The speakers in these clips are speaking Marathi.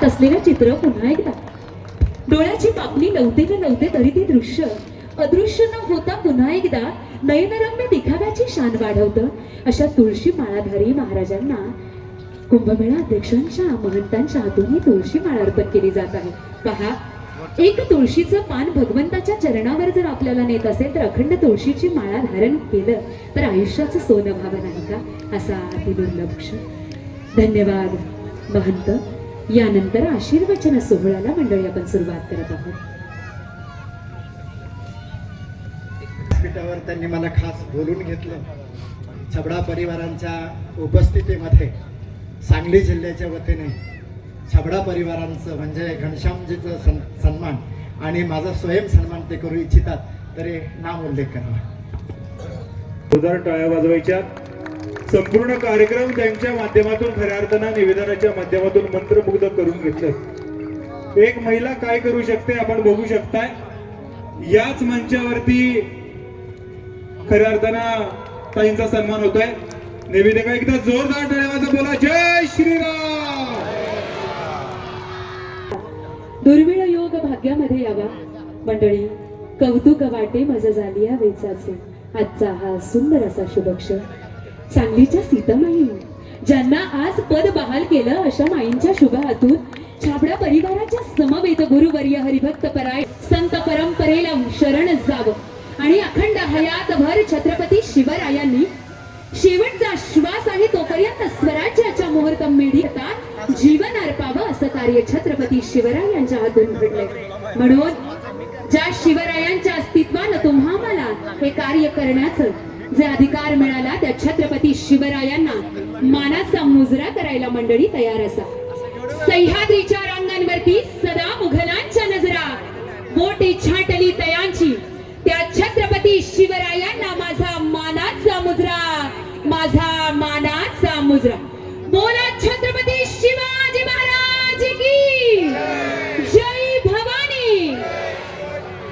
असलेलं चित्र पुन्हा एकदा. डोळ्याची पापणी लवते न लवते तरी ते दृश्य अदृश्य न होता पुन्हा एकदा नयनरम्य दिखाव्याची शान वाढवतं. अशा तुळशी माळाधारी महाराजांना कुंभमेळा अध्यक्षांच्या महंतांच्या हातून ही तुळशी माळ अर्पण केली जात आहे. पहा, एक तुळशीचं पान भगवंताच्या चरणावर जर आपल्याला नेत असेल तर अखंड तुळशीची माळा धारण केलं तर आयुष्याचं सोनं व्हावं नाही का, असा अतिदुर्लक्ष. धन्यवाद महंत. यानंतर आशीर्वचन सोहळ्याला मंडळी आपण सुरुवात करत आहोत. व्यासपीठावर त्यांनी मला खास बोलून घेतलं. छबडा परिवारांच्या उपस्थितीमध्ये सांगली जिल्ह्याच्या वतीने छबडा परिवारांचं म्हणजे घनश्यामजीचं सन्मान आणि माझा स्वयं सन्मान ते करू इच्छितात तरी नाम उल्लेख करावा. जोरदार टाळ्या वाजवायच्या. संपूर्ण कार्यक्रम त्यांच्या माध्यमातून खऱ्या अर्थानं निवेदनाच्या माध्यमातून मंत्रमुग्ध करून घेतलं. एक महिला काय करू शकते आपण बघू शकताय. याच मंचावरती खऱ्या अर्थानं ताईंचा सन्मान होतोय. निवेदिका एकदा जोरदार टाळ्या वाजवा, बोला जय श्रीराम. दुर्मिळ योग भाग्यामध्ये यावा. मंडळी, कौतुक वाटे मज झाली या वेचाचे. आजचा हा सुंदर असा शुभक्षण सांगलीच्या सीतामाई ज्यांना आज पद बहाल केलं अशा माईंच्या शुभ हातून छाबडा परिवाराच्या समवेत गुरुवर्य हरिभक्त पराय संत परंपरेला शरण जावं आणि अखंड हयातभर छत्रपती शिवरायांनी शेवटचा श्वास आहे तोपर्यंत स्वराज्याच्या मुहूर्त मेढीतात जीवन अर्पावं असं कार्य छत्रपती शिवरायांच्या हातून घडलंय. म्हणून ज्या शिवरायांच्या अस्तित्वानं तुम्हा मला हे कार्य करण्याचं जे अधिकार मिळाला त्या छत्रपती शिवरायांना मानाचा मुजरा करायला मंडळी तयार असा. सह्याद्रीच्या रांगांवरती सदा मुघलांच्या नजरा बोटे छाटली तयांची त्या छत्रपती शिवरायांना माझा मानाचा मुजरा, माझा मानाचा मुजरा. बोला छत्रपती शिवाजी महाराज की जय. भवानी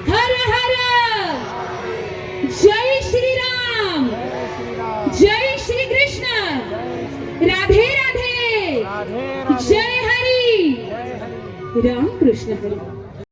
हर हर जय श्रीराम, जय श्री कृष्ण, राधे राधे, जय हरी, राम कृष्ण हरी.